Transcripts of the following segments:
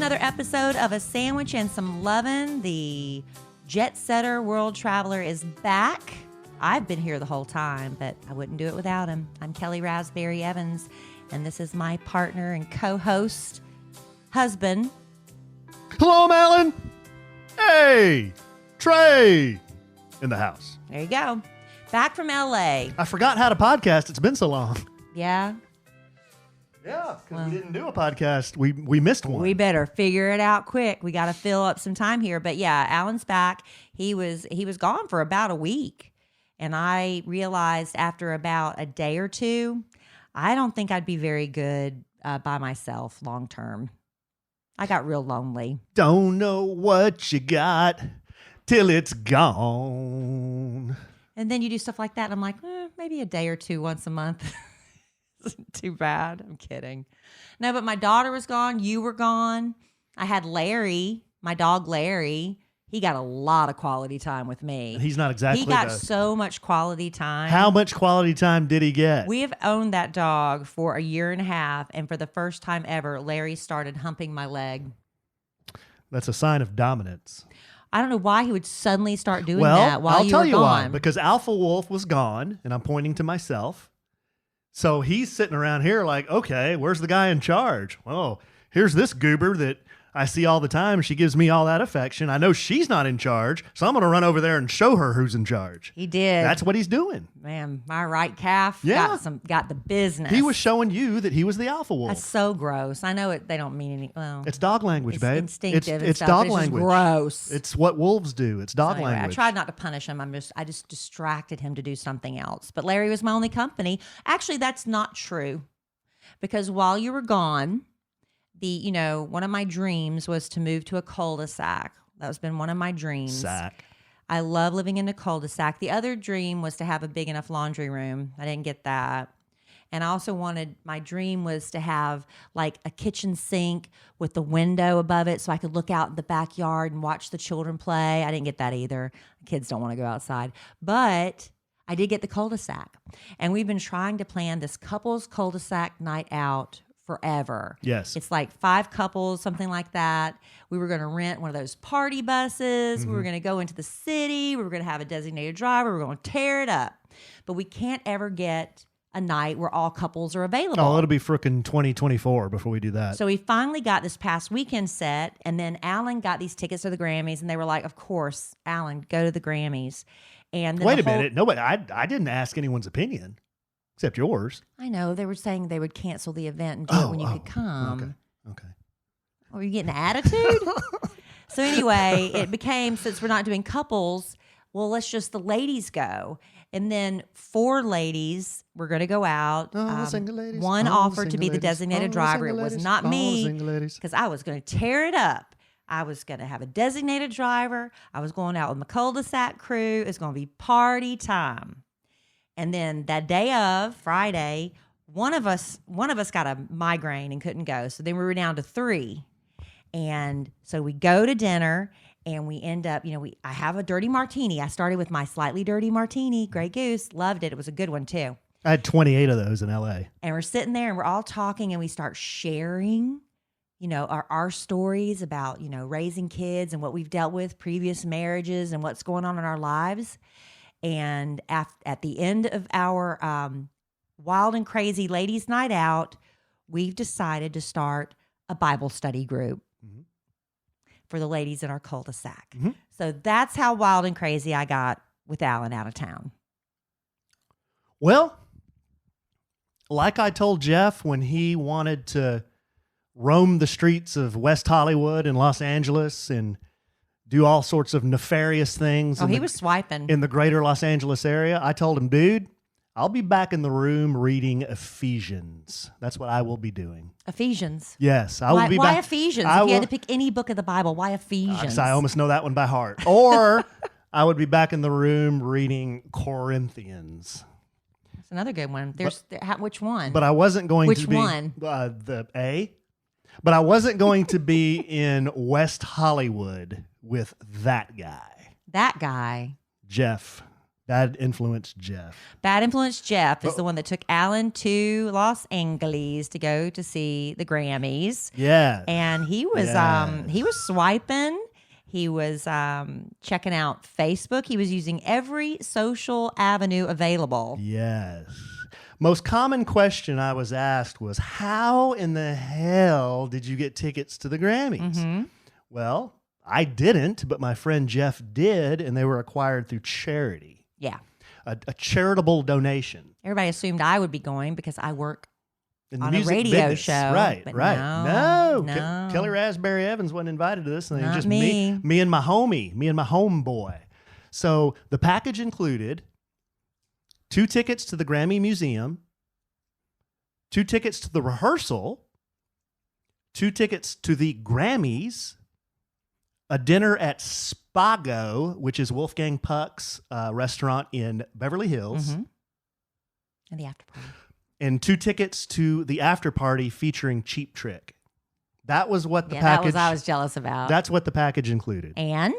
another episode of A Sandwich and Some Lovin'. The jet setter world traveler is back. I've been here the whole time, but I wouldn't do it without him. I'm Kelly Raspberry Evans, and this is my partner and co-host, husband. Hello, I'm Alan. Hey, Trey in the house. There you go. Back from L.A. I forgot how to podcast. It's been so long. Yeah. Yeah, because we didn't do a podcast. We missed one. We better figure it out quick. We got to fill up some time here. But yeah, Alan's back. He was gone for about a week. And I realized after about a day or two, I don't think I'd be very good by myself long term. I got real lonely. Don't know what you got till it's gone. And then you do stuff like that. And I'm like, maybe a day or two once a month. Too bad. I'm kidding. No, but my daughter was gone. You were gone. I had Larry, my dog Larry. He got a lot of quality time with me. He's not exactly. He got so much quality time. How much quality time did he get? We have owned that dog for a year and a half, and for the first time ever, Larry started humping my leg. That's a sign of dominance. I don't know why he would suddenly start doing that while I'll tell you why. gone. Because Alpha Wolf was gone, and I'm pointing to myself. So he's sitting around here like, okay, where's the guy in charge? Well, here's this goober that I see all the time. She gives me all that affection. I know she's not in charge, so I'm going to run over there and show her who's in charge. He did. That's what he's doing. Man, my right calf got the business. He was showing you that he was the alpha wolf. That's so gross. I know they don't mean any. Well, it's dog language, it's babe. Instinctive. It's stuff, dog it's language. Just gross. It's what wolves do. It's dog Anyway, language. I tried not to punish him. I just distracted him to do something else. But Larry was my only company. Actually, that's not true, because while you were gone, one of my dreams was to move to a cul-de-sac. That's been one of my dreams. Sack. I love living in a cul-de-sac. The other dream was to have a big enough laundry room. I didn't get that. And I also my dream was to have like a kitchen sink with the window above it so I could look out in the backyard and watch the children play. I didn't get that either. Kids don't want to go outside. But I did get the cul-de-sac. And we've been trying to plan this couples cul-de-sac night out forever. Yes. It's like 5 couples, something like that. We were going to rent one of those party buses. Mm-hmm. We were going to go into the city. We were going to have a designated driver. We were going to tear it up. But we can't ever get a night where all couples are available. Oh, it'll be frickin' 2024 before we do that. So we finally got this past weekend set, and then Alan got these tickets to the Grammys, and they were like, of course, Alan, go to the Grammys. And then Wait a minute. Nobody. I didn't ask anyone's opinion. Except yours. I know. They were saying they would cancel the event and do it when you could come. Okay. Were you getting an attitude? So anyway, it became, since we're not doing couples, well, let's just the ladies go. And then 4 ladies were going to go out. Single ladies. One offered to be the designated driver. It was not me, because I was going to tear it up. I was going to have a designated driver. I was going out with my cul-de-sac crew. It's going to be party time. And then that day of, Friday, one of us got a migraine and couldn't go. So then we were down to 3. And so we go to dinner and we end up, I have a dirty martini. I started with my slightly dirty martini, Grey Goose. Loved it. It was a good one too. I had 28 of those in LA. And we're sitting there and we're all talking and we start sharing, our stories about, raising kids and what we've dealt with, previous marriages and what's going on in our lives. And at the end of our wild and crazy ladies' night out, we've decided to start a Bible study group for the ladies in our cul-de-sac. Mm-hmm. So that's how wild and crazy I got with Alan out of town. Well, like I told Jeff when he wanted to roam the streets of West Hollywood and Los Angeles and do all sorts of nefarious things. Oh, he was swiping. In the greater Los Angeles area. I told him, dude, I'll be back in the room reading Ephesians. That's what I will be doing. Ephesians? Yes. I will be why back. Ephesians? If you had to pick any book of the Bible, why Ephesians? I almost know that one by heart. Or I would be back in the room reading Corinthians. That's another good one. Which one? But I wasn't going Which to be... one? The A. But I wasn't going to be in West Hollywood with that guy. That guy. Jeff Bad Influence Jeff. Bad Influence Jeff is the one that took Alan to Los Angeles to go to see the Grammys. Yeah. And he was swiping. He was checking out Facebook. He was using every social avenue available. Yes. Most common question I was asked was, how in the hell did you get tickets to the Grammys? Mm-hmm. Well, I didn't, but my friend Jeff did, and they were acquired through charity. Yeah. A charitable donation. Everybody assumed I would be going because I work In on a radio business. show. Right, but right. No. Kelly Raspberry Evans wasn't invited to this. And Not just me. me and my homeboy. So the package included 2 tickets to the Grammy Museum, 2 tickets to the rehearsal, 2 tickets to the Grammys, a dinner at Spago, which is Wolfgang Puck's restaurant in Beverly Hills. Mm-hmm. And the after party. And 2 tickets to the after party featuring Cheap Trick. That was what the package. I was jealous about. That's what the package included. And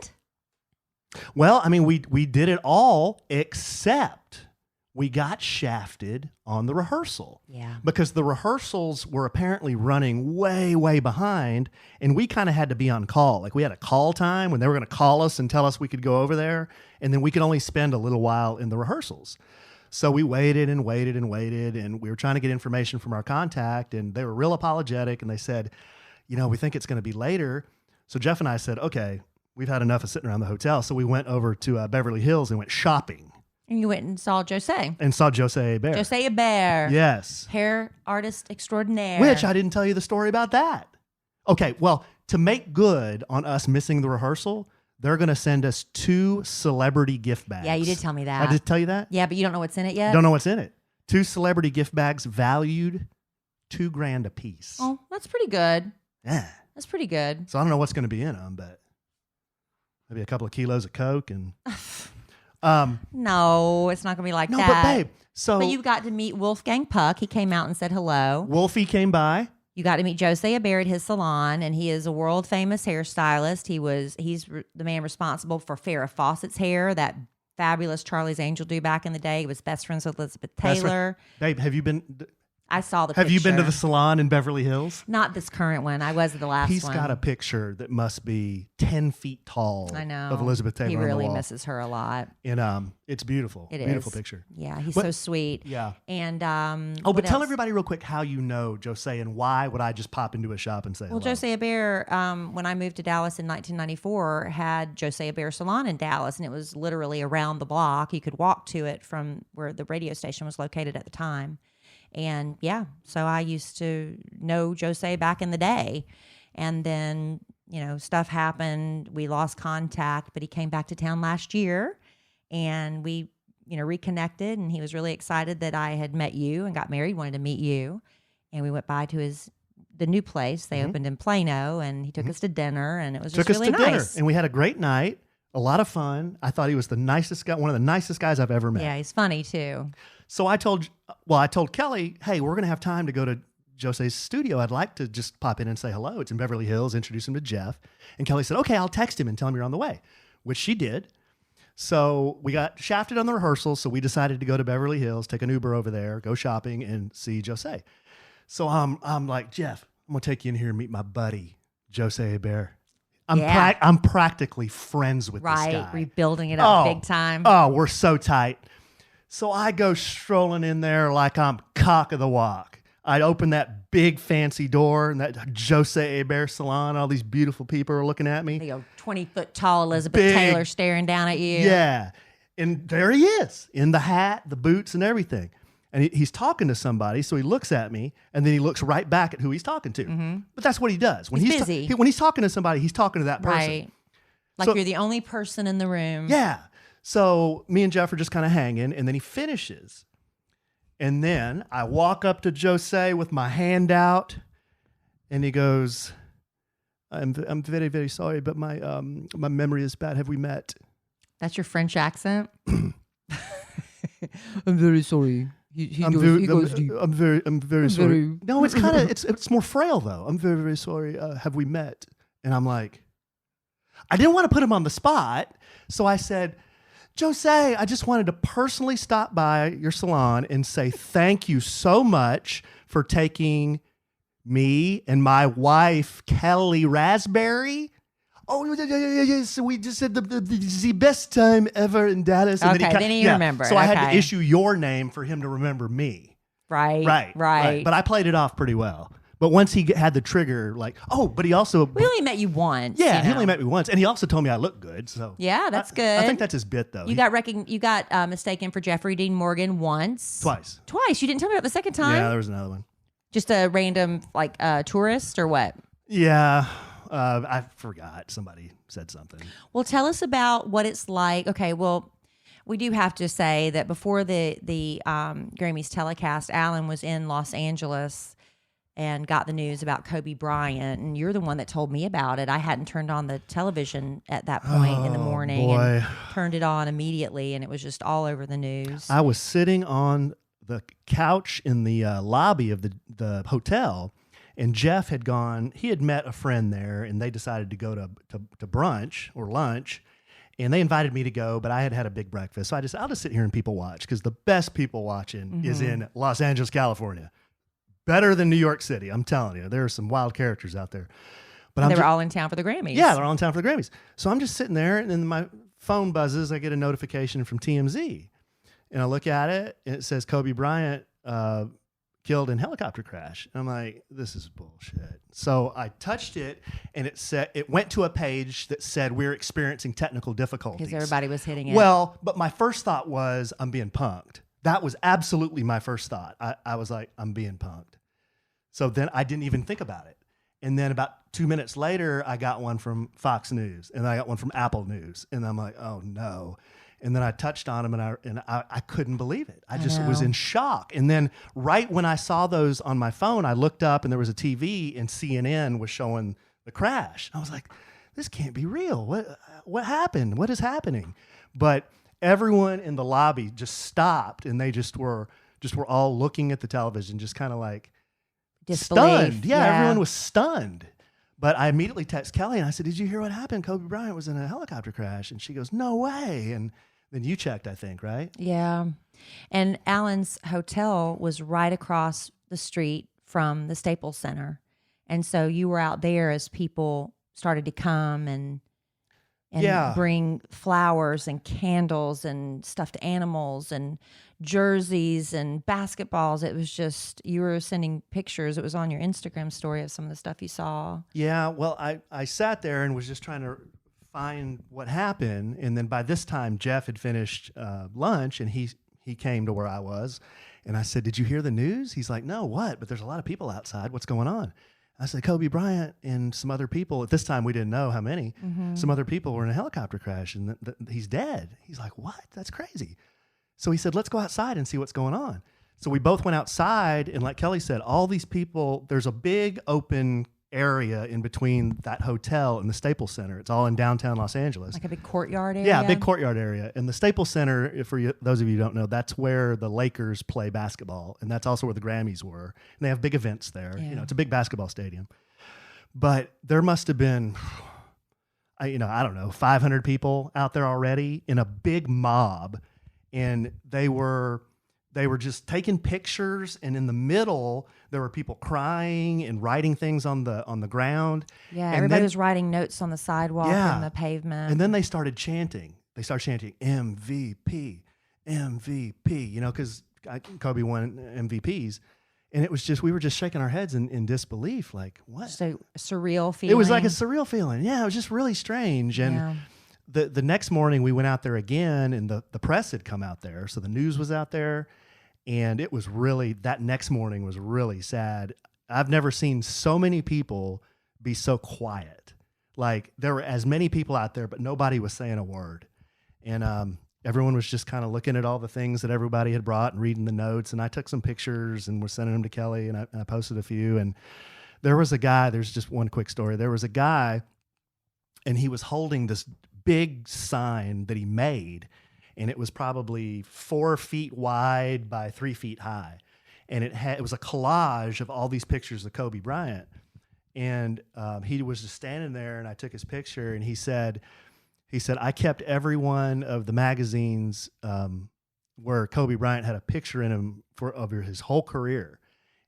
Well, I mean, we did it all except we got shafted on the rehearsal. Yeah. Because the rehearsals were apparently running way, way behind, and we kind of had to be on call. Like, we had a call time when they were going to call us and tell us we could go over there, and then we could only spend a little while in the rehearsals. So we waited and waited and waited, and we were trying to get information from our contact, and they were real apologetic, and they said, we think it's going to be later. So Jeff and I said, okay, we've had enough of sitting around the hotel. So we went over to Beverly Hills and went shopping. And you went and saw Jose. And saw Jose Bear. Jose Bear. Yes. Hair artist extraordinaire. Which I didn't tell you the story about that. Okay, well, to make good on us missing the rehearsal, they're going to send us 2 celebrity gift bags. Yeah, you did tell me that. I did tell you that? Yeah, but you don't know what's in it yet? Don't know what's in it. 2 celebrity gift bags valued $2,000 a piece. Oh, that's pretty good. Yeah. That's pretty good. So I don't know what's going to be in them, but maybe a couple of kilos of Coke and... No, it's not going to be like that. No, but babe, But you got to meet Wolfgang Puck. He came out and said hello. Wolfie came by. You got to meet Jose Bear at his salon, and he is a world famous hairstylist. He's the man responsible for Farrah Fawcett's hair, that fabulous Charlie's Angel do back in the day. He was best friends with Elizabeth Taylor. Babe, have you been? I saw the Have picture. you been to the salon in Beverly Hills? Not this current one. I was at the last one. He's got a picture that must be 10 feet tall. I know. Of Elizabeth Taylor. He on really the wall. misses her a lot. And it's beautiful. It Beautiful is. picture. Yeah, he's But- so sweet. Yeah. And But tell everybody real quick how you know Jose and why would I just pop into a shop and say Well, hello? Jose Bear, when I moved to Dallas in 1994, had Jose Bear Salon in Dallas, and it was literally around the block. You could walk to it from where the radio station was located at the time. And yeah, so I used to know Jose back in the day. And then, stuff happened. We lost contact, but he came back to town last year, and we, reconnected, and he was really excited that I had met you and got married, wanted to meet you. And we went by to the new place they opened in Plano, and he took us to dinner, and it was just really nice. Dinner, and we had a great night, a lot of fun. I thought he was the nicest guy, one of the nicest guys I've ever met. Yeah, he's funny too. So I told Kelly, hey, we're going to have time to go to Jose's studio. I'd like to just pop in and say hello. It's in Beverly Hills, introduce him to Jeff. And Kelly said, okay, I'll text him and tell him you're on the way, which she did. So we got shafted on the rehearsal, so we decided to go to Beverly Hills, take an Uber over there, go shopping, and see Jose. So I'm like, Jeff, I'm going to take you in here and meet my buddy, Jose Bear. I'm practically friends with this guy. Right, rebuilding it up big time. Oh, we're so tight. So I go strolling in there like I'm cock of the walk. I'd open that big fancy door and that Jose Bear salon. All these beautiful people are looking at me. The 20-foot tall Elizabeth Taylor staring down at you. Yeah. And there he is in the hat, the boots, and everything. And he's talking to somebody. So he looks at me and then he looks right back at who he's talking to. Mm-hmm. But that's what he does. When he's busy. When he's talking to somebody, he's talking to that person. Right. Like you're the only person in the room. Yeah. So me and Jeff are just kind of hanging, and then he finishes. And then I walk up to Jose with my hand out, and he goes, I'm very, very sorry, but my memory is bad. Have we met? That's your French accent? I'm very sorry. He goes deep. I'm very sorry. No, it's kind of, it's more frail, though. I'm very, very sorry. Have we met? And I'm like, I didn't want to put him on the spot, so I said, Jose, I just wanted to personally stop by your salon and say thank you so much for taking me and my wife, Kelly Raspberry. Oh, yeah. So we just had the best time ever in Dallas. And Okay, then he remembered. So I had to issue your name for him to remember me. Right. But I played it off pretty well. But once he had the trigger, like, but he also... We only met you once. Yeah, he only met me once. And he also told me I look good, so... Yeah, that's good. I think that's his bit, though. You got mistaken for Jeffrey Dean Morgan once. Twice. You didn't tell me about the second time? Yeah, there was another one. Just a random, tourist or what? Yeah, I forgot. Somebody said something. Well, tell us about what it's like. Okay, well, we do have to say that before the Grammys telecast, Alan was in Los Angeles and got the news about Kobe Bryant, and you're the one that told me about it. I hadn't turned on the television at that point in the morning and turned it on immediately, and it was just all over the news. I was sitting on the couch in the lobby of the hotel, and Jeff had gone. He had met a friend there, and they decided to go to brunch or lunch, and they invited me to go, but I had a big breakfast, so I'll just sit here and people watch, because the best people watching is in Los Angeles, California. Better than New York City, I'm telling you. There are some wild characters out there. But they were all in town for the Grammys. Yeah, they're all in town for the Grammys. So I'm just sitting there, and then my phone buzzes. I get a notification from TMZ. And I look at it, and it says Kobe Bryant killed in helicopter crash. And I'm like, this is bullshit. So I touched it, and it went to a page that said we're experiencing technical difficulties. Because everybody was hitting it. Well, but my first thought was I'm being punked. That was absolutely my first thought. I was like, I'm being punked. So then I didn't even think about it. And then about 2 minutes later, I got one from Fox News, and I got one from Apple News. And I'm like, oh no. And then I touched on them, and I couldn't believe it. I just was in shock. And then right when I saw those on my phone, I looked up, and there was a TV, and CNN was showing the crash. I was like, this can't be real. What happened? What is happening? But everyone in the lobby just stopped, and they just were all looking at the television, just kind of like disbelief. Stunned. Yeah, everyone was stunned. But I immediately text Kelly, and I said, did you hear what happened? Kobe Bryant was in a helicopter crash. And she goes, no way. And then you checked, I think, right? Yeah. And Alan's hotel was right across the street from the Staples Center. And so you were out there as people started to come and bring flowers and candles and stuffed animals and jerseys and basketballs. It was just, you were sending pictures. It was on your Instagram story of some of the stuff you saw. Yeah, well, I sat there and was just trying to find what happened. And then by this time, Jeff had finished lunch, and he came to where I was. And I said, did you hear the news? He's like, no, what? But there's a lot of people outside. What's going on? I said, Kobe Bryant and some other people, at this time we didn't know how many, some other people were in a helicopter crash, and he's dead. He's like, what? That's crazy. So he said, let's go outside and see what's going on. So we both went outside, and like Kelly said, all these people, there's a big open area in between that hotel and the Staples Center. It's all in downtown Los Angeles. Like a big courtyard area? Yeah, a big courtyard area. And the Staples Center, those of you who don't know, that's where the Lakers play basketball, and that's also where the Grammys were. And they have big events there. Yeah. It's a big basketball stadium. But there must have been, I don't know, 500 people out there already in a big mob, and they were just taking pictures, and in the middle there were people crying and writing things on the ground. Yeah, and everybody was writing notes on the sidewalk and the pavement. And then they started chanting. MVP, MVP. Because Kobe won MVPs, and it was just, we were just shaking our heads in disbelief, like, what? Just a surreal feeling. It was like a surreal feeling. Yeah, it was just really strange. And the next morning we went out there again, and the press had come out there, so the news was out there. And it was really, that next morning was really sad. I've never seen so many people be so quiet. Like, there were as many people out there, but nobody was saying a word. And everyone was just kind of looking at all the things that everybody had brought and reading the notes. And I took some pictures and was sending them to Kelly, and I posted a few. And there was a guy, there's just one quick story. There was a guy, and he was holding this big sign that he made. And it was probably 4 feet wide by 3 feet high. And it was a collage of all these pictures of Kobe Bryant. And he was just standing there, and I took his picture, and he said, he said, I kept every one of the magazines where Kobe Bryant had a picture in him of his whole career.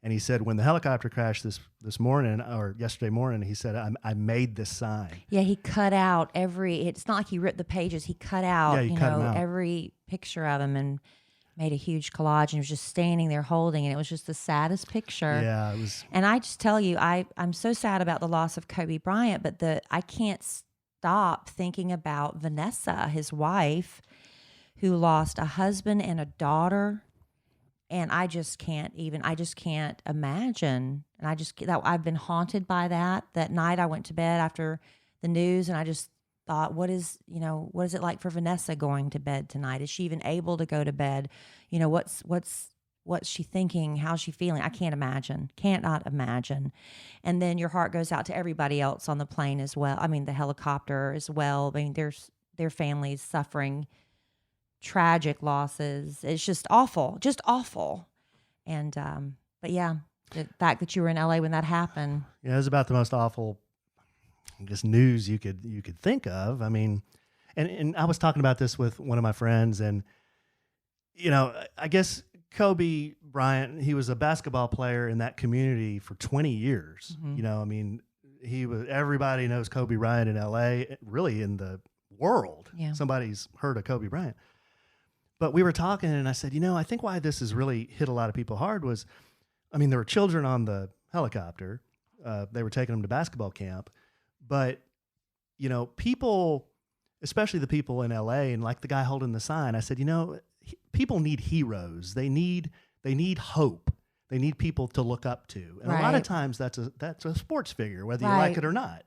And he said, when the helicopter crashed this morning or yesterday morning, he said, I made this sign. Yeah, he cut out it's not like he ripped the pages. He cut out, every picture of him and made a huge collage, and he was just standing there holding it. It was just the saddest picture. Yeah, it was. And I just tell you, I'm so sad about the loss of Kobe Bryant, but I can't stop thinking about Vanessa, his wife, who lost a husband and a daughter. And I just can't imagine. And I've been haunted by that. That night I went to bed after the news, and I just thought, what is it like for Vanessa going to bed tonight? Is she even able to go to bed? What's she thinking? How's she feeling? I cannot imagine. And then your heart goes out to everybody else on the plane as well. I mean, the helicopter as well. I mean, their families suffering tragic losses. It's just awful. And but yeah, the fact that you were in LA when that happened. Yeah, it was about the most awful, I guess, news you could think of. I mean, and I was talking about this with one of my friends, and I guess Kobe Bryant, he was a basketball player in that community for 20 years. Mm-hmm. I mean, everybody knows Kobe Bryant in LA, really in the world. Yeah. Somebody's heard of Kobe Bryant. But we were talking, and I said, I think why this has really hit a lot of people hard was, I mean, there were children on the helicopter. They were taking them to basketball camp. But, people, especially the people in LA, and like the guy holding the sign, I said, people need heroes. They need hope. They need people to look up to. And right. A lot of times that's a sports figure, whether you right. like it or not.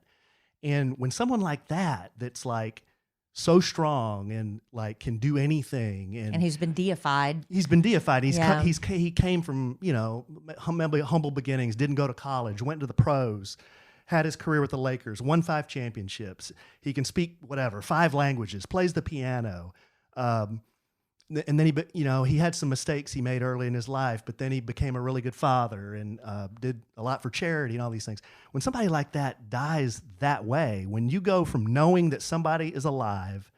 And when someone like that's like so strong and like can do anything, and he's been deified. He came from humble beginnings. Didn't go to college. Went to the pros. Had his career with the Lakers. Won 5 championships. He can speak 5 languages. Plays the piano. And then he had some mistakes he made early in his life, but then he became a really good father and did a lot for charity and all these things. When somebody like that dies that way, when you go from knowing that somebody is alive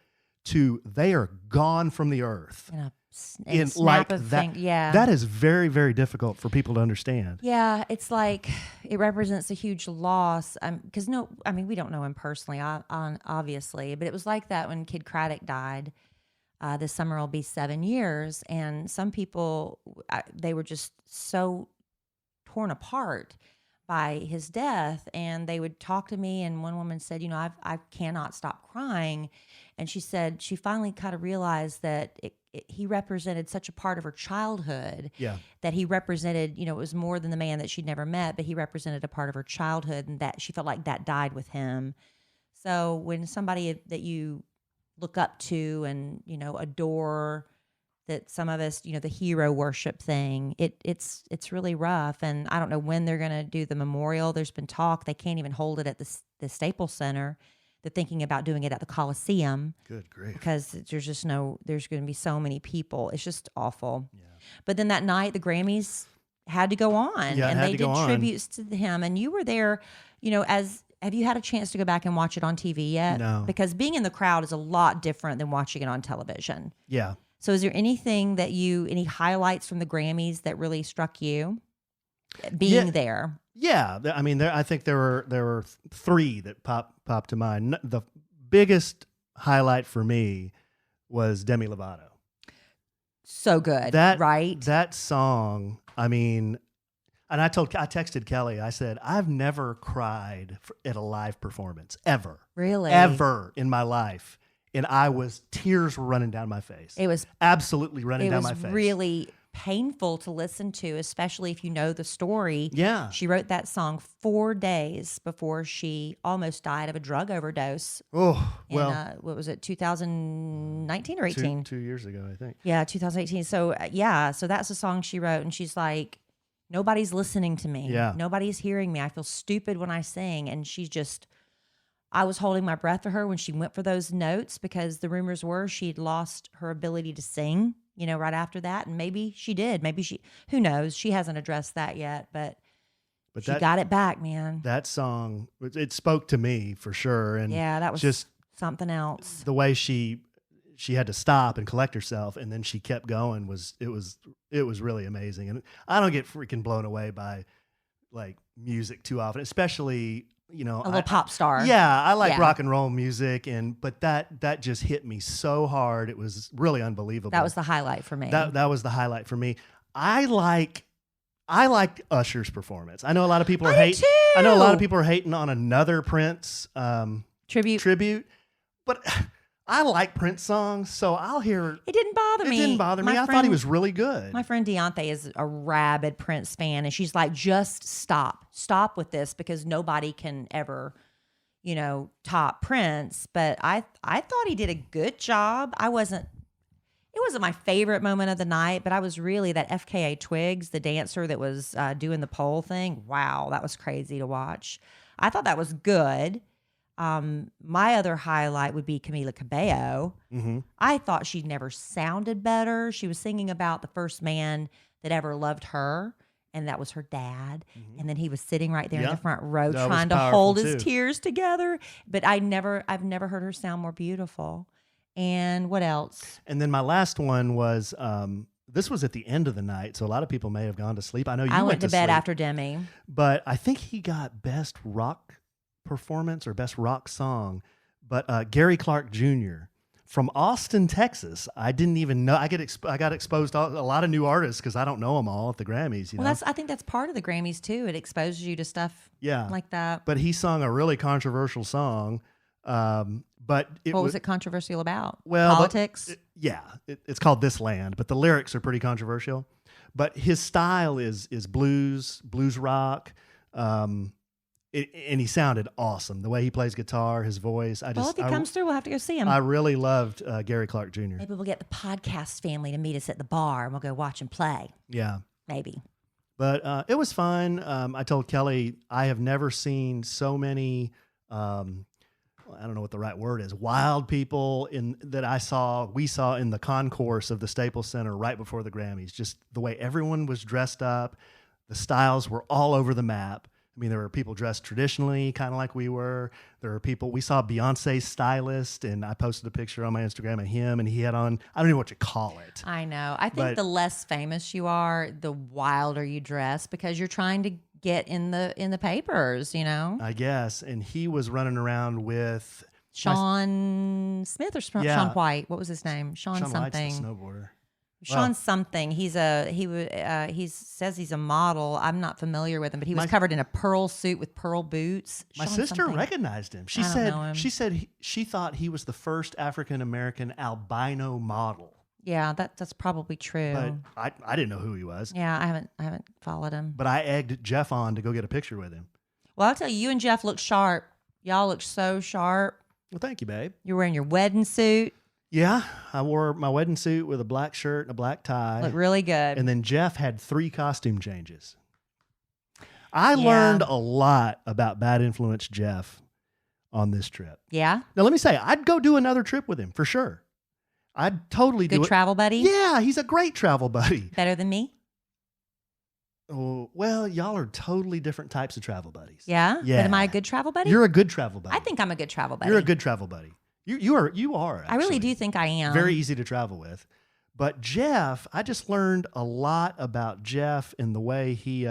to they are gone from the earth, that is very, very difficult for people to understand. Yeah, it's like it represents a huge loss. Because we don't know him personally, obviously, but it was like that when Kid Craddock died. This summer will be 7 years, and some people, they were just so torn apart by his death, and they would talk to me, and one woman said, I cannot stop crying, and she said she finally kind of realized that he represented such a part of her childhood, that he represented, it was more than the man that she'd never met, but he represented a part of her childhood, and that she felt like that died with him. So when somebody that you look up to and adore, that some of us the hero worship thing, it's really rough. And I don't know when they're going to do the memorial. There's been talk they can't even hold it at the Staples Center. They're thinking about doing it at the Coliseum. Good grief. Because there's going to be so many people. It's just awful. Yeah. But then that night the Grammys had to go on, and they did tributes to him, and you were there have you had a chance to go back and watch it on TV yet? No. Because being in the crowd is a lot different than watching it on television. Yeah. So is there anything any highlights from the Grammys that really struck you being there? Yeah. I mean, I think there were 3 that popped to mind. The biggest highlight for me was Demi Lovato. So good, right? That song, I mean... And I texted Kelly, I said, I've never cried at a live performance, ever. Really? Ever in my life. And tears were running down my face. It was absolutely running down my face. It was really painful to listen to, especially if you know the story. Yeah. She wrote that song 4 days before she almost died of a drug overdose. Oh, well. What was it, 2019 or 18? 2 years ago, I think. Yeah, 2018. So, so that's the song she wrote, and she's like, nobody's listening to me. Yeah. Nobody's hearing me. I feel stupid when I sing. And I was holding my breath for her when she went for those notes, because the rumors were she'd lost her ability to sing, right after that. And maybe she did. Who knows? She hasn't addressed that yet, but she got it back, man. That song, it spoke to me for sure. And yeah, that was just something else. The way she had to stop and collect herself, and then she kept going was really amazing. And I don't get freaking blown away by like music too often, especially, you know, A little pop star. Yeah, I like rock and roll music, but that just hit me so hard. It was really unbelievable. That was the highlight for me. That was the highlight for me. I liked Usher's performance. I know a lot of people are hating. I know a lot of people are hating on another Prince tribute, but I like Prince songs, so I'll hear. It didn't bother me. It didn't bother me. I thought he was really good. My friend Deontay is a rabid Prince fan, and she's like, just stop with this, because nobody can ever, you know, top Prince. But I thought he did a good job. It wasn't my favorite moment of the night, but I was really that FKA Twigs, the dancer that was doing the pole thing. Wow, that was crazy to watch. I thought that was good. My other highlight would be Camila Cabello. Mm-hmm. I thought she never sounded better. She was singing about the first man that ever loved her, and that was her dad. Mm-hmm. And then he was sitting right there in the front row trying to hold his tears together. But I've never heard her sound more beautiful. And what else? And then my last one was, this was at the end of the night, so a lot of people may have gone to sleep. I know you went to bed sleep, after Demi. But I think he got best rock performance or best rock song. But Gary Clark Jr. from Austin, Texas. I didn't even know. I got exposed to a lot of new artists because I don't know them all at the Grammys. You know? I think that's part of the Grammys too. It exposes you to stuff like that. But he sung a really controversial song. What was it controversial about? Well, politics? It's called This Land, but the lyrics are pretty controversial. But his style is blues rock, and he sounded awesome. The way he plays guitar, his voice. If he comes through, we'll have to go see him. I really loved Gary Clark Jr. Maybe we'll get the podcast family to meet us at the bar, and we'll go watch him play. Yeah. Maybe. But it was fun. I told Kelly I have never seen so many... I don't know what the right word is. Wild people we saw in the concourse of the Staples Center right before the Grammys. Just the way everyone was dressed up, the styles were all over the map. I mean, there were people dressed traditionally, kind of like we were. There were people. We saw Beyonce's stylist, and I posted a picture on my Instagram of him, and he had on. I don't even know what you call it. I know. I think the less famous you are, the wilder you dress, because you're trying to get in the papers, you know? I guess. And he was running around with Sean Smith or Sean White. What was his name? Sean something. White's the snowboarder. Sean something. He says he's a model. I'm not familiar with him, but he was covered in a pearl suit with pearl boots. My sister recognized him. She said she thought he was the first African American albino model. Yeah, that's probably true. But I didn't know who he was. Yeah, I haven't followed him. But I egged Jeff on to go get a picture with him. Well, I'll tell you, you and Jeff look sharp. Y'all look so sharp. Well, thank you, babe. You're wearing your wedding suit. Yeah, I wore my wedding suit with a black shirt and a black tie. Look really good. And then Jeff had 3 costume changes. I learned a lot about Bad Influence Jeff on this trip. Yeah? Now, let me say, I'd go do another trip with him for sure. I'd totally do it. Good travel buddy? Yeah, he's a great travel buddy. Better than me? Oh, well, y'all are totally different types of travel buddies. Yeah? Yeah. But am I a good travel buddy? You're a good travel buddy. I think I'm a good travel buddy. You're a good travel buddy. You are. Actually. I really do think I am. Very easy to travel with. But Jeff, I just learned a lot about Jeff and the way he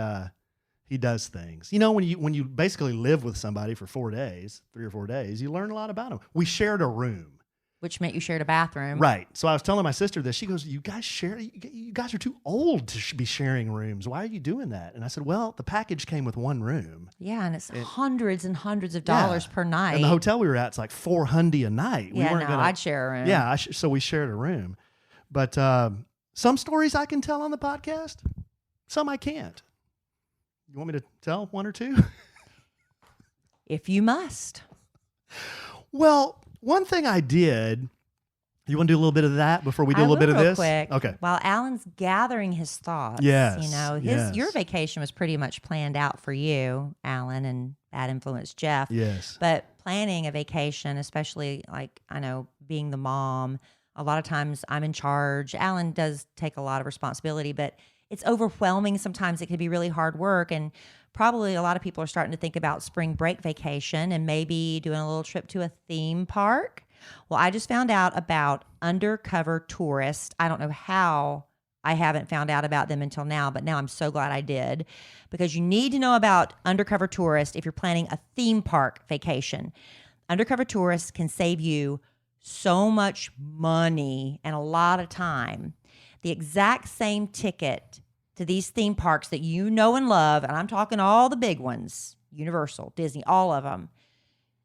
does things. You know, when you basically live with somebody for 3 or 4 days, you learn a lot about him. We shared a room. Which meant you shared a bathroom. Right. So I was telling my sister this. She goes, you guys are too old to be sharing rooms. Why are you doing that? And I said, well, the package came with 1 room. Yeah, and it's hundreds and hundreds of dollars per night. And the hotel we were at, it's like $400 a night. I'd share a room. Yeah, so we shared a room. But some stories I can tell on the podcast, some I can't. You want me to tell 1 or 2? If you must. Well, one thing I did, you want to do a little bit of that before we do a little bit of this? Quick. Okay. While Alan's gathering his thoughts, yes, you know, your vacation was pretty much planned out for you, Alan, and Bad Influence Jeff. Yes. But planning a vacation, especially like, I know, being the mom, a lot of times I'm in charge. Alan does take a lot of responsibility, but it's overwhelming. Sometimes it can be really hard work. And probably a lot of people are starting to think about spring break vacation and maybe doing a little trip to a theme park. Well, I just found out about Undercover Tourist. I don't know how I haven't found out about them until now, but now I'm so glad I did, because you need to know about Undercover Tourist if you're planning a theme park vacation. Undercover Tourist can save you so much money and a lot of time. The exact same ticket to these theme parks that you know and love, and I'm talking all the big ones, Universal, Disney, all of them,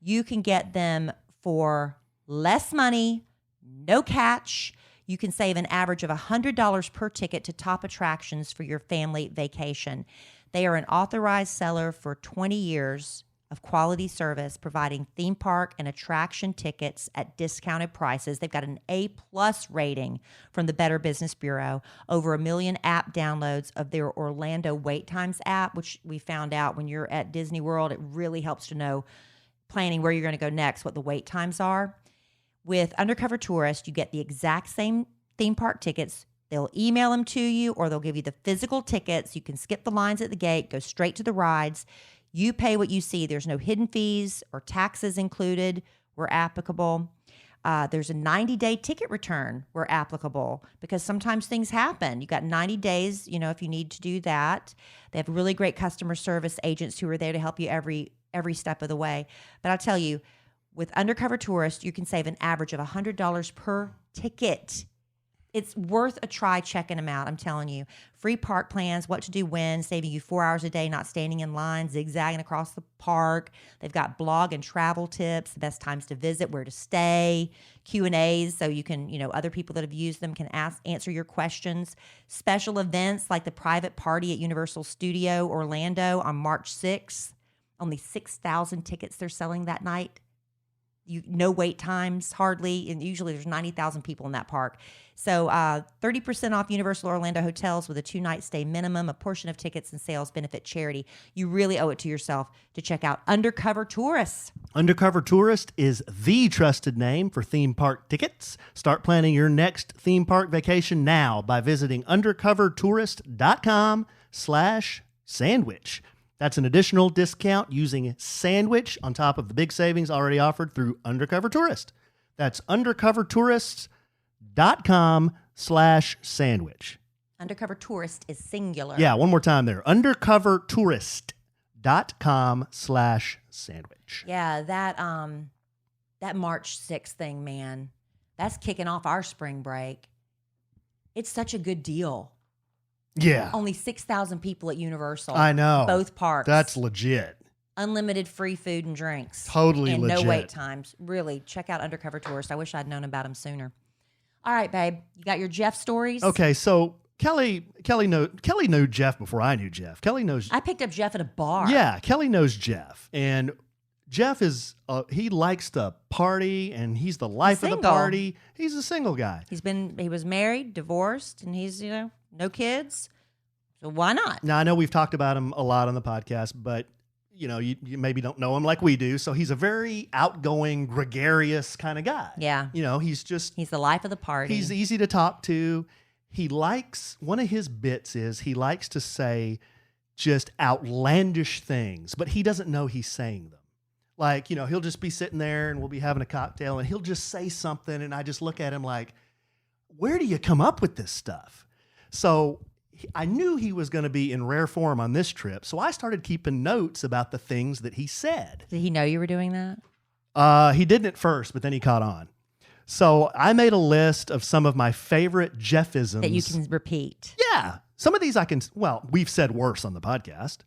you can get them for less money, no catch. You can save an average of $100 per ticket to top attractions for your family vacation. They are an authorized seller for 20 years of quality service, providing theme park and attraction tickets at discounted prices. They've got an A+ rating from the Better Business Bureau, over 1 million app downloads of their Orlando Wait Times app, which we found out when you're at Disney World, it really helps to know planning where you're going to go next, what the wait times are. With Undercover Tourist, you get the exact same theme park tickets. They'll email them to you, or they'll give you the physical tickets. You can skip the lines at the gate, go straight to the rides. You pay what you see. There's no hidden fees or taxes included where applicable. There's a 90-day ticket return where applicable, because sometimes things happen. You got 90 days, if you need to do that. They have really great customer service agents who are there to help you every step of the way. But I'll tell you, with Undercover Tourist, you can save an average of $100 per ticket. It's worth a try checking them out, I'm telling you. Free park plans, what to do when, saving you 4 hours a day, not standing in line, zigzagging across the park. They've got blog and travel tips, the best times to visit, where to stay, Q&As, so you can, other people that have used them can answer your questions. Special events like the private party at Universal Studio Orlando on March 6th. Only 6,000 tickets they're selling that night. No wait times, hardly, and usually there's 90,000 people in that park. So 30% off Universal Orlando hotels with a 2-night stay minimum. A portion of tickets and sales benefit charity. You really owe it to yourself to check out Undercover Tourist. Undercover Tourist is the trusted name for theme park tickets. Start planning your next theme park vacation now by visiting undercovertourist.com/sandwich. That's an additional discount using sandwich on top of the big savings already offered through Undercover Tourist. That's undercovertourist.com/sandwich. Undercover Tourist is singular. Yeah, one more time there. Undercovertourist.com/sandwich. Yeah, that March 6th thing, man, that's kicking off our spring break. It's such a good deal. Yeah. Only 6,000 people at Universal. I know. Both parks. That's legit. Unlimited free food and drinks. Totally and legit. No wait times. Really, check out Undercover Tourist. I wish I'd known about them sooner. All right, babe. You got your Jeff stories? Okay, so Kelly knew Jeff before I knew Jeff. Kelly knows. I picked up Jeff at a bar. Yeah, Kelly knows Jeff. And Jeff is, he likes to party, and he's the life of the party. He's a single guy. He was married, divorced, and he's, no kids. So why not? Now, I know we've talked about him a lot on the podcast, but, you maybe don't know him like we do. So he's a very outgoing, gregarious kind of guy. Yeah. He's the life of the party. He's easy to talk to. One of his bits is he likes to say just outlandish things, but he doesn't know he's saying them. Like, he'll just be sitting there and we'll be having a cocktail and he'll just say something. And I just look at him like, where do you come up with this stuff? So I knew he was going to be in rare form on this trip. So I started keeping notes about the things that he said. Did he know you were doing that? He didn't at first, but then he caught on. So I made a list of some of my favorite Jeffisms. That you can repeat. Yeah. Some of these we've said worse on the podcast.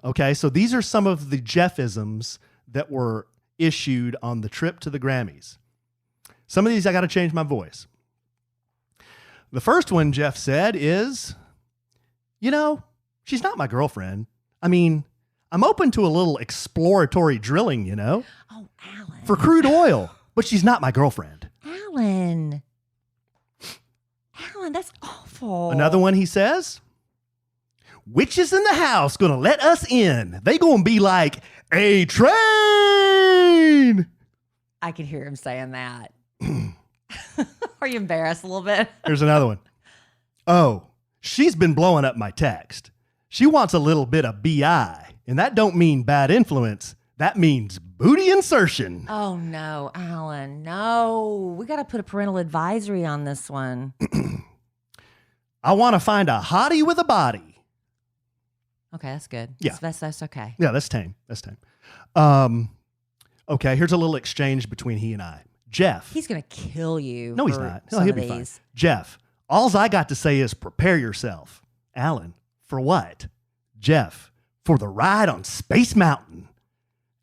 Okay, so these are some of the Jeffisms that were issued on the trip to the Grammys. Some of these I got to change my voice. The first one Jeff said is, she's not my girlfriend. I mean, I'm open to a little exploratory drilling, Oh, Alan. for crude oil, but she's not my girlfriend. Alan, that's awful. Another one he says, witches in the house gonna let us in. They gonna be like a train. I could hear him saying that. Are you embarrassed a little bit? Here's another one. Oh, She's been blowing up my text. She wants a little bit of BI, and that don't mean bad influence. That means booty insertion. Oh, no, Alan, no. We got to put a parental advisory on this one. I want to find a hottie with a body. Okay, that's good. Yeah. That's okay. Yeah, that's tame. That's tame. Okay, here's a little exchange between he and I. Jeff. He's going to kill you. No, he's not. No, he'll be fine. Jeff, alls I got to say is prepare yourself. Alan, for what? Jeff, for the ride on Space Mountain.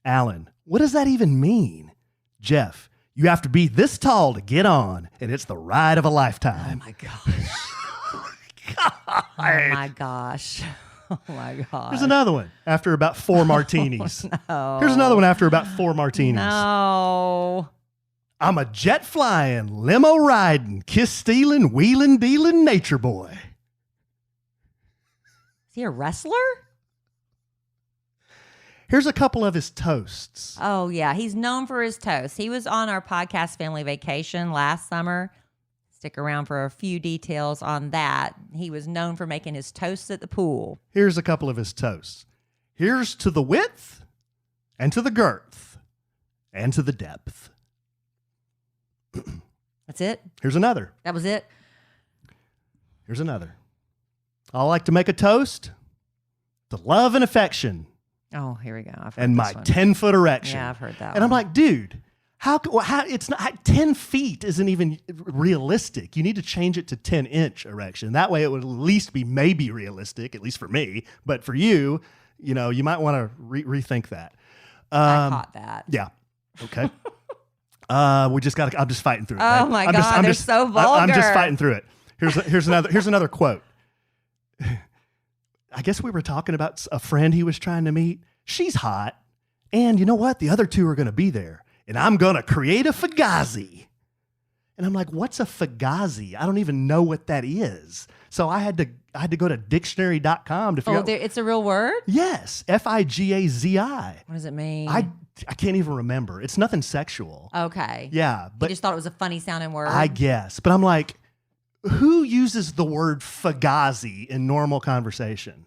Alan, what does that even mean? Jeff, you have to be this tall to get on, and it's the ride of a lifetime. Oh, my gosh. God. Oh, my gosh. Oh, my gosh. Here's another one after about 4 martinis. No. Here's another one after about 4 martinis. No. I'm a jet flying, limo riding, kiss stealing, wheeling dealing nature boy. Is he a wrestler? Here's a couple of his toasts. Oh, yeah. He's known for his toast. He was on our podcast Family Vacation last summer. Stick around for a few details on that. He was known for making his toasts at the pool. Here's a couple of his toasts. Here's to the width and to the girth and to the depth. That's it? Here's another. That was it? Here's another. I like to make a toast to love and affection. Oh, here we go. I've heard and this my one. 10-foot erection. Yeah, I've heard that And I'm one. like, dude, how it's not 10 feet isn't even realistic. You need to change it to 10-inch erection. That way it would at least be maybe realistic, at least for me. But for you, you know, you might want to rethink that. I caught that. Yeah. Okay. I'm just fighting through it. Oh right? my I'm God, just, I'm they're just, so I'm just vulgar. fighting through it. Here's another quote. I guess we were talking about a friend he was trying to meet. She's hot. And you know what? The other two are going to be there. And I'm going to create a fugazi. And I'm like, what's a fugazi? I don't even know what that is. So I had to go to dictionary.com to figure out. It's a real word? Yes. F-I-G-A-Z-I. What does it mean? I can't even remember. It's nothing sexual. Okay. Yeah. But But you just thought it was a funny sounding word? I guess. But I'm like, who uses the word fugazi in normal conversation?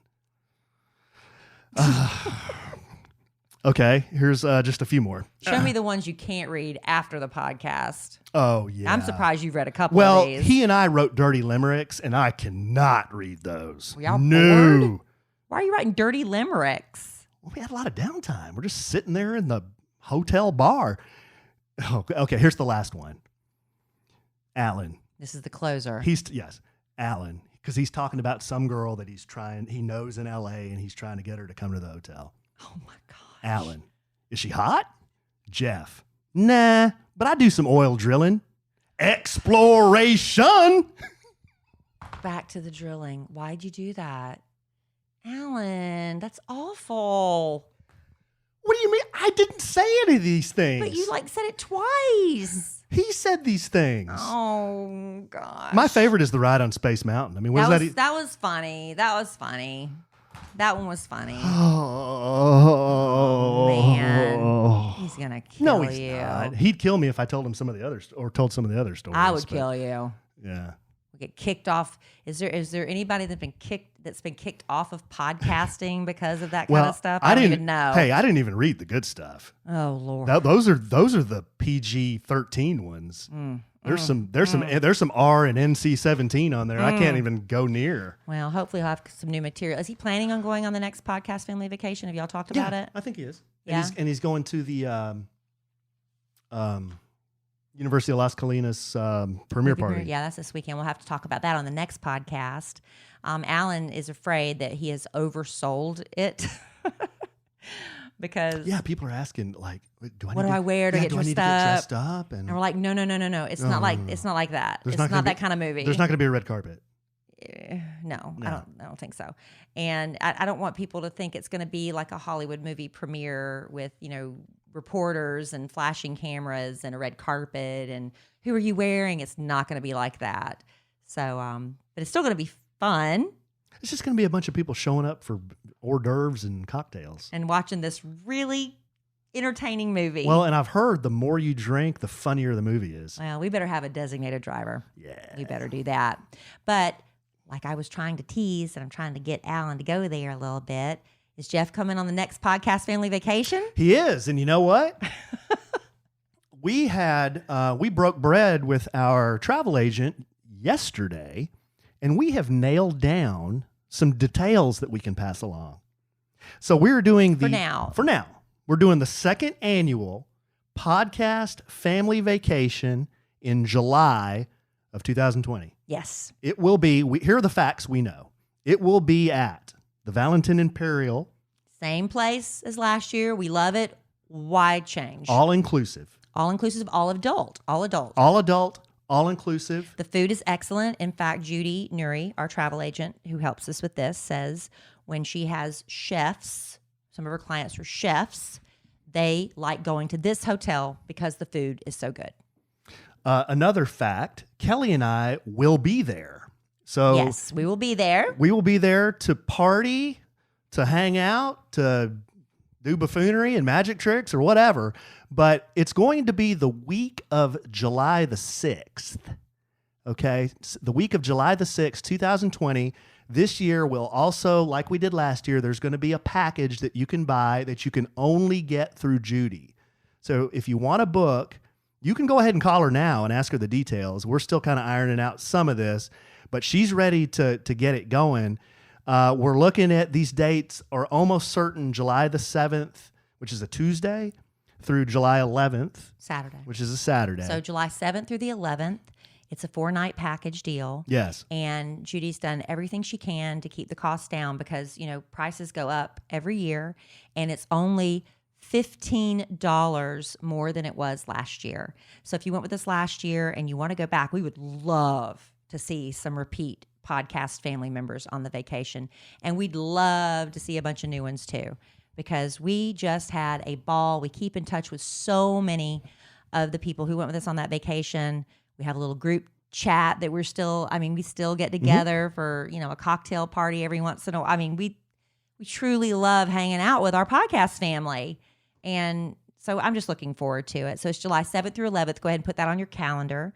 Okay, here's just a few more. Show me the ones you can't read after the podcast. Oh, yeah. I'm surprised you've read a couple Well, of these. he and I wrote dirty limericks, and I cannot read those. Were y'all No. bored? Why are you writing dirty limericks? Well, we had a lot of downtime. We're just sitting there in the hotel bar. Oh, okay, here's the last one. Alan. This is the closer. Alan, because he's talking about some girl that he knows in LA, and he's trying to get her to come to the hotel. Oh my gosh. Alan, is she hot? Jeff, nah, but I do some oil drilling. Exploration. Back to the drilling. Why'd you do that? Alan, that's awful. What do you mean? I didn't say any of these things. But you said it twice. He said these things. Oh gosh. My favorite is the ride on Space Mountain. I mean, what is that? That was funny. That was funny. That one was funny. Oh man, he's gonna kill no, he's you. not. He'd kill me if I told him some of the others or told some of the other stories. I would kill you. Yeah. We get kicked off. Is there anybody that's been kicked off of podcasting because of that kind of stuff? I don't even know. Hey, I didn't even read the good stuff. Oh Lord. Those are the PG-13 ones. There's some R and NC-17 on there. I can't even go near. Well, hopefully he'll have some new material. Is he planning on going on the next podcast Family Vacation? Have y'all talked about it? I think he is. Yeah. And he's going to the University of Las Colinas premiere party. Yeah, that's this weekend. We'll have to talk about that on the next podcast. Alan is afraid that he has oversold it because people are asking like, what do I wear to get do I need dressed to get dressed up? And we're like, no. It's not like that. There's It's not that kind of movie. There's not going to be a red carpet. No, I don't think so. And I don't want people to think it's going to be like a Hollywood movie premiere with, reporters and flashing cameras and a red carpet and who are you wearing? It's not going to be like that. So, but it's still going to be fun. It's just going to be a bunch of people showing up for hors d'oeuvres and cocktails. And watching this really entertaining movie. Well, and I've heard the more you drink, the funnier the movie is. Well, we better have a designated driver. Yeah. We better do that. But like I was trying to tease, and I'm trying to get Alan to go there a little bit. Is Jeff coming on the next podcast family vacation? He is. And you know what? We broke bread with our travel agent yesterday, and we have nailed down some details that we can pass along. So we're doing For now, we're doing the second annual podcast family vacation in July of 2020. Yes. It will be, here are the facts we know. It will be at the Valentin Imperial. Same place as last year. We love it. Wide change. All inclusive. All inclusive, all adult. All adult, all inclusive. The food is excellent. In fact, Judy Nuri, our travel agent who helps us with this, says when she has chefs, some of her clients are chefs, they like going to this hotel because the food is so good. Another fact, Kelly and I will be there. So yes, we will be there. We will be there to party, to hang out, to do buffoonery and magic tricks or whatever. But it's going to be the week of July the 6th. Okay? The week of July the 6th, 2020. This year will also, like we did last year, there's going to be a package that you can buy that you can only get through Judy. So if you want to book, you can go ahead and call her now and ask her the details. We're still kind of ironing out some of this, but she's ready to get it going. We're looking at these dates are almost certain July the 7th, which is a Tuesday, through July 11th. Saturday. Which is a Saturday. So July 7th through the 11th. It's a 4-night package deal. Yes. And Judy's done everything she can to keep the cost down because, prices go up every year, and it's only $15 more than it was last year. So if you went with us last year and you want to go back, we would love to see some repeat podcast family members on the vacation. And we'd love to see a bunch of new ones too, because we just had a ball. We keep in touch with so many of the people who went with us on that vacation. We have a little group chat that we still get together for, a cocktail party every once in a while. We truly love hanging out with our podcast family. And so I'm just looking forward to it. So it's July 7th through 11th. Go ahead and put that on your calendar.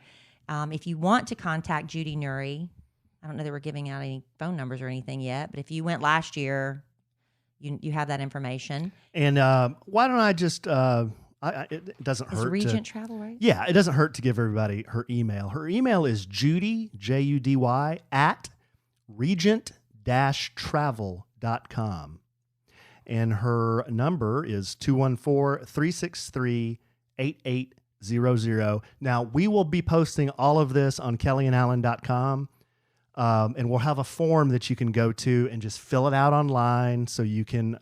If you want to contact Judy Nuri, I don't know that we're giving out any phone numbers or anything yet, but if you went last year, you have that information. And why don't I just... it doesn't hurt. It's Regent Travel, right? Yeah, it doesn't hurt to give everybody her email. Her email is Judy, Judy, at regent-travel.com. And her number is 214-363-8800. Now, we will be posting all of this on kellyandalan.com. And we'll have a form that you can go to and just fill it out online so you can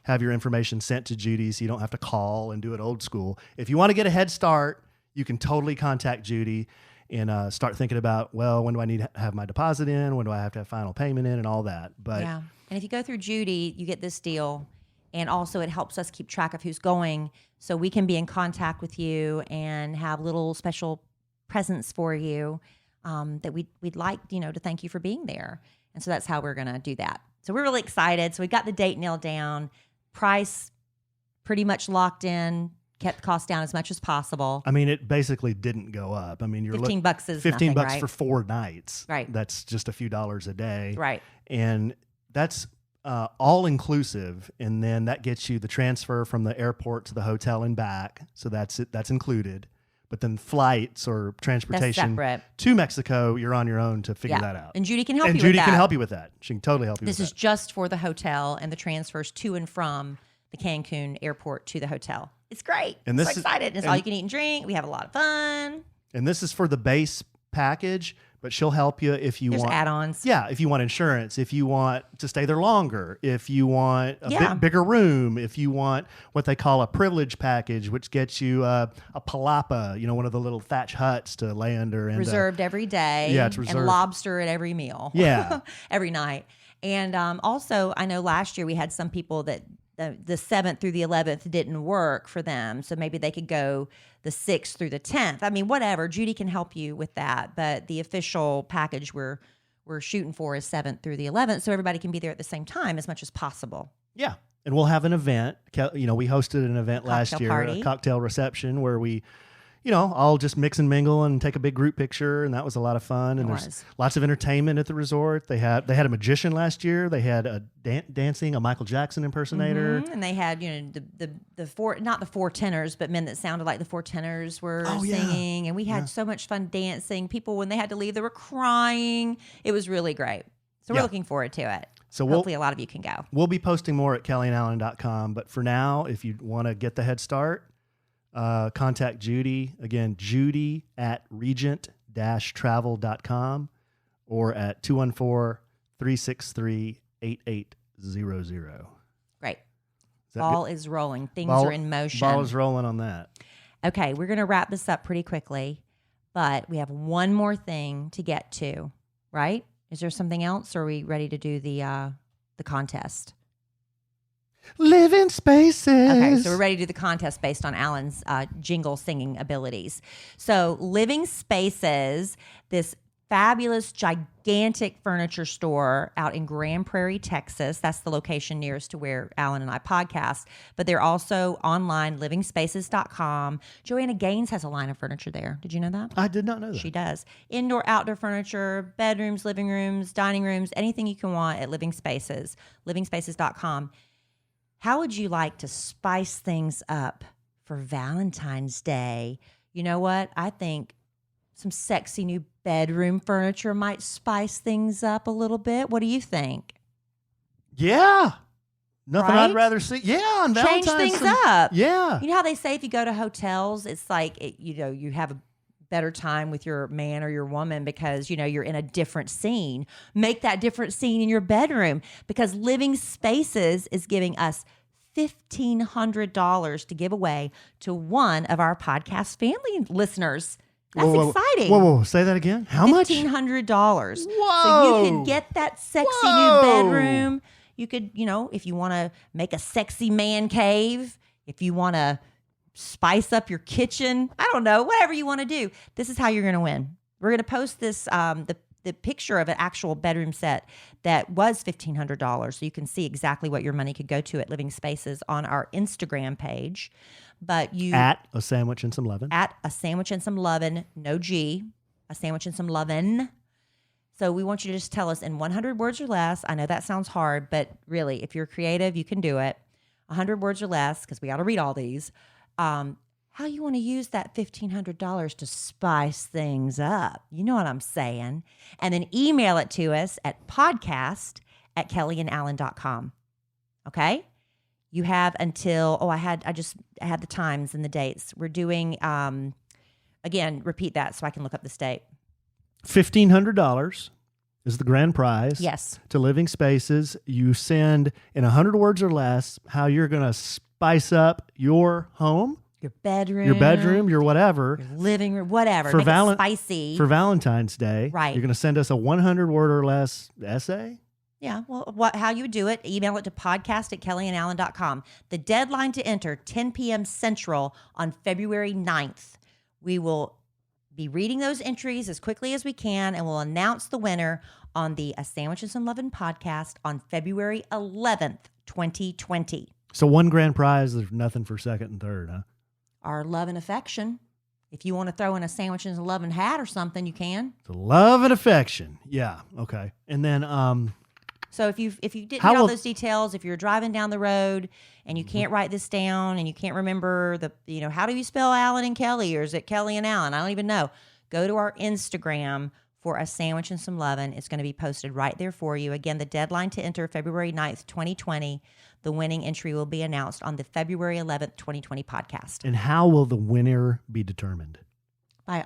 have your information sent to Judy so you don't have to call and do it old school. If you want to get a head start, you can totally contact Judy and start thinking about, when do I need to have my deposit in? When do I have to have final payment in and all that? But yeah. And if you go through Judy, you get this deal. And also it helps us keep track of who's going so we can be in contact with you and have little special presents for you that we'd like, to thank you for being there. And so that's how we're going to do that. So we're really excited. So we got the date nailed down. Price pretty much locked in, kept the cost down as much as possible. It basically didn't go up. You're $15 is $15 nothing, right? for 4 nights. Right. That's just a few dollars a day. Right. And that's all inclusive. And then that gets you the transfer from the airport to the hotel and back. So that's it. That's included. But then flights or transportation to Mexico, you're on your own to figure that out. And Judy can help you with that. And Judy can help you with that. She can totally help you with that. This is just for the hotel and the transfers to and from the Cancun airport to the hotel. It's great. I'm so excited. It's all you can eat and drink. We have a lot of fun. And this is for the base package, but she'll help you if you want. There's add-ons. Yeah, if you want insurance, if you want to stay there longer, if you want a bigger room, if you want what they call a privilege package, which gets you a palapa, one of the little thatch huts to lay under. And, reserved every day. Yeah, it's reserved. And lobster at every meal. Yeah. Every night. And also, I know last year we had some people that the 7th through the 11th didn't work for them. So maybe they could go the 6th through the 10th. Whatever. Judy can help you with that. But the official package we're shooting for is 7th through the 11th. So everybody can be there at the same time as much as possible. Yeah. And we'll have an event. We hosted an event last year, a cocktail reception where we, all just mix and mingle and take a big group picture, and that was a lot of fun. And there's lots of entertainment at the resort. They had a magician last year. They had a dancing, a Michael Jackson impersonator, and they had the four, not the four tenors, but men that sounded like the four tenors were singing, and we had so much fun dancing. People, when they had to leave, they were crying. It was really great. So we're looking forward to it. So hopefully a lot of you can go. We'll be posting more at kellyanallen.com, but for now, if you want to get the head start, contact Judy. Again, Judy at regent-travel.com or at 214-363-8800. Great. Ball is rolling. Things are in motion. Ball is rolling on that. Okay, we're going to wrap this up pretty quickly, but we have one more thing to get to, right? Is there something else, or are we ready to do the contest? Living Spaces. Okay, so we're ready to do the contest based on Alan's jingle singing abilities. So Living Spaces, this fabulous, gigantic furniture store out in Grand Prairie, Texas. That's the location nearest to where Alan and I podcast. But they're also online, livingspaces.com. Joanna Gaines has a line of furniture there. Did you know that? I did not know that. She does. Indoor, outdoor furniture, bedrooms, living rooms, dining rooms, anything you can want at Living Spaces, livingspaces.com. How would you like to spice things up for Valentine's Day? You know what? I think some sexy new bedroom furniture might spice things up a little bit. What do you think? Yeah. Nothing right? I'd rather see. Yeah, on Change Valentine's. things up. Yeah. You know how they say if you go to hotels, it's like, you have a better time with your man or your woman because, you're in a different scene. Make that different scene in your bedroom, because Living Spaces is giving us $1,500 to give away to one of our podcast family listeners. That's exciting. Whoa. Say that again. How much? $1,500. Whoa. So you can get that sexy new bedroom. You could, if you want to make a sexy man cave, if you want to spice up your kitchen, I don't know, whatever you want to do. This is how you're going to win. We're going to post this, the picture of an actual bedroom set that was $1,500, so you can see exactly what your money could go to at Living Spaces on our Instagram page. But at a sandwich and some lovin'. At a sandwich and some lovin', no G, a sandwich and some lovin'. So we want you to just tell us in 100 words or less. I know that sounds hard, but really, if you're creative, you can do it. 100 words or less, because we got to read all these. How you want to use that $1,500 to spice things up. You know what I'm saying. And then email it to us at podcast@kellyanallen.com. Okay? You have until, I just had the times and the dates. We're doing, again, repeat that so I can look up this date. $1,500 is the grand prize. Yes. To Living Spaces. You send in 100 words or less how you're going to spice up your home. Your bedroom, your whatever. Your living room, whatever. For Make it spicy. For Valentine's Day. Right. You're going to send us a 100 word or less essay. Yeah, well, how you would do it, email it to podcast@kellyanallen.com. The deadline to enter, 10 p.m. Central on February 9th. We will be reading those entries as quickly as we can, and we'll announce the winner on the A Sandwich and Some Lovin' podcast on February 11th, 2020. So one grand prize, there's nothing for second and third, huh? Our love and affection. If you want to throw in a sandwich and a loving hat or something, you can. The love and affection. Yeah, okay. And then... So if you didn't get all those details, if you're driving down the road and you can't write this down and you can't remember how do you spell Alan and Kelly, or is it Kelly and Alan? I don't even know. Go to our Instagram for A Sandwich and Some Lovin'. It's going to be posted right there for you. Again, the deadline to enter February 9th, 2020. The winning entry will be announced on the February 11th, 2020 podcast. And how will the winner be determined? By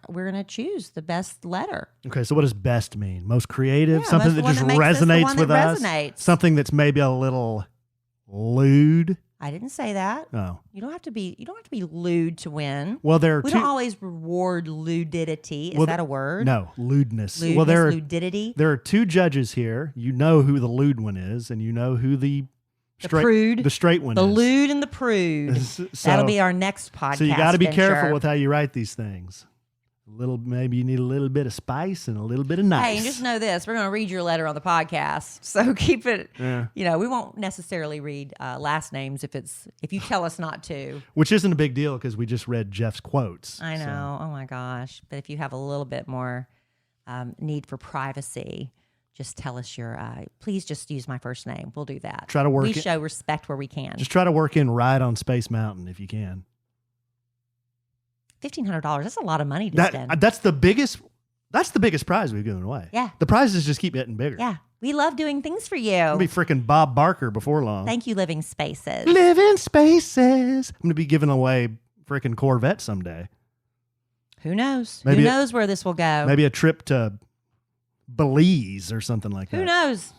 we're going to choose the best letter. Okay, so what does best mean? Most creative? Yeah, something that just resonates with us? Something that's maybe a little lewd? I didn't say that. Oh. You don't have to be lewd to win. Well, we don't always reward ludidity. Is that a word? No, lewdness. Ludidity. There are two judges here. You know who the lewd one is, and you know who the prude, the straight one the is. The lewd and the prude. That'll be our next podcast. So you got to be careful with how you write these things. Maybe you need a little bit of spice and a little bit of nice. Hey, and just know this: we're going to read your letter on the podcast, so keep it. Yeah. We won't necessarily read last names if you tell us not to. Which isn't a big deal because we just read Jeff's quotes. I know. Oh my gosh! But if you have a little bit more need for privacy, just tell us please just use my first name. We'll do that. Try to work. We show respect where we can. Just try to work in Ride on Space Mountain if you can. $1,500. That's a lot of money to spend. That's the biggest prize we've given away. Yeah. The prizes just keep getting bigger. Yeah. We love doing things for you. I'll be freaking Bob Barker before long. Thank you, Living Spaces. Living Spaces. I'm going to be giving away freaking Corvette someday. Who knows? Who knows where this will go? Maybe a trip to Belize or something like that. Who knows?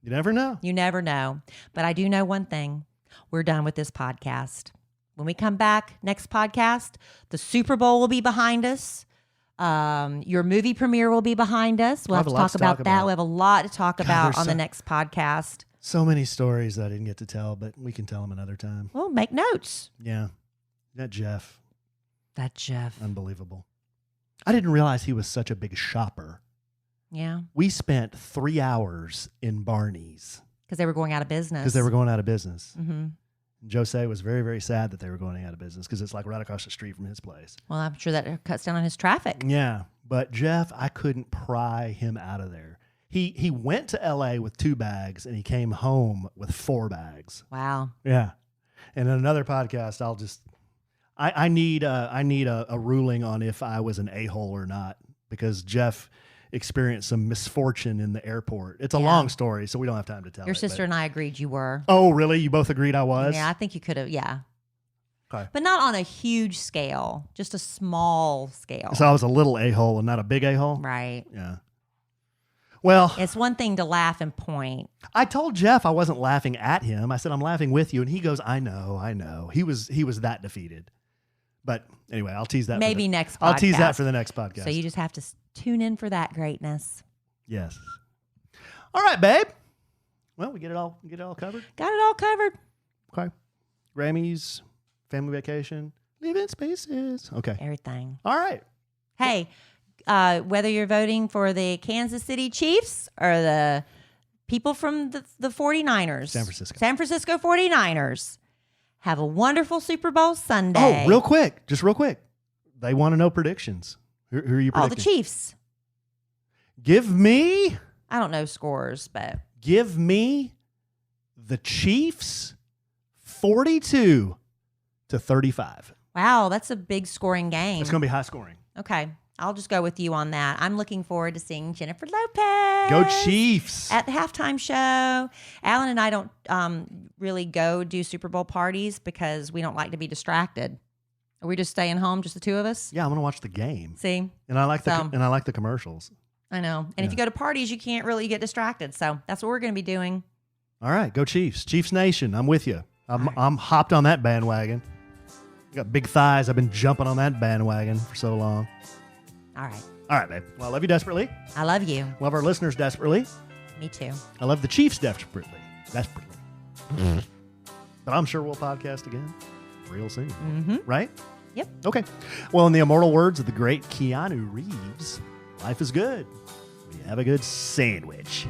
You never know. You never know. But I do know one thing. We're done with this podcast. When we come back, next podcast, the Super Bowl will be behind us. Your movie premiere will be behind us. We'll have to talk about that. We have a lot to talk about on the next podcast. So many stories that I didn't get to tell, but we can tell them another time. Well, make notes. Yeah. That Jeff. Unbelievable. I didn't realize he was such a big shopper. Yeah. We spent 3 hours in Barney's. Because they were going out of business. Mm-hmm. Jose was very, very sad that they were going out of business because it's like right across the street from his place. Well, I'm sure that cuts down on his traffic. Yeah. But Jeff, I couldn't pry him out of there. He went to L.A. with 2 bags and he came home with 4 bags. Wow. Yeah. And in another podcast, I need a ruling on if I was an a-hole or not because Jeff experienced some misfortune in the airport. It's a long story, so we don't have time to tell Your sister and I agreed you were. Oh, really? You both agreed I was? Yeah, I think you could have, yeah. Okay. But not on a huge scale, just a small scale. So I was a little a-hole and not a big a-hole? Right. Yeah. Well, it's one thing to laugh and point. I told Jeff I wasn't laughing at him. I said, I'm laughing with you. And he goes, I know. He was that defeated. But anyway, I'll tease that. Maybe next podcast. I'll tease that for the next podcast. So you just have to tune in for that greatness. Yes. All right, babe. Well, we get it all covered. Got it all covered. Okay. Grammys, family vacation, living spaces. Okay. Everything. All right. Hey, whether you're voting for the Kansas City Chiefs or the people from the 49ers. San Francisco 49ers. Have a wonderful Super Bowl Sunday. Oh, real quick. They want to know predictions. Who are you predicting? Oh, the Chiefs. Give me... I don't know scores, but... Give me the Chiefs 42-35. Wow, that's a big scoring game. It's going to be high scoring. Okay. I'll just go with you on that. I'm looking forward to seeing Jennifer Lopez. Go Chiefs. At the halftime show. Alan and I don't really go do Super Bowl parties because we don't like to be distracted. Are we just staying home, just the two of us? Yeah, I'm going to watch the game. See? And I like the commercials. I know. And if you go to parties, you can't really get distracted. So that's what we're going to be doing. All right, go Chiefs. Chiefs Nation, I'm with you. I'm hopped on that bandwagon. I got big thighs. I've been jumping on that bandwagon for so long. All right, babe. Well, I love you desperately. I love you. Love our listeners desperately. Me too. I love the Chiefs desperately. But I'm sure we'll podcast again real soon. Mm-hmm. Right? Yep. Okay. Well, in the immortal words of the great Keanu Reeves, life is good. We have a good sandwich.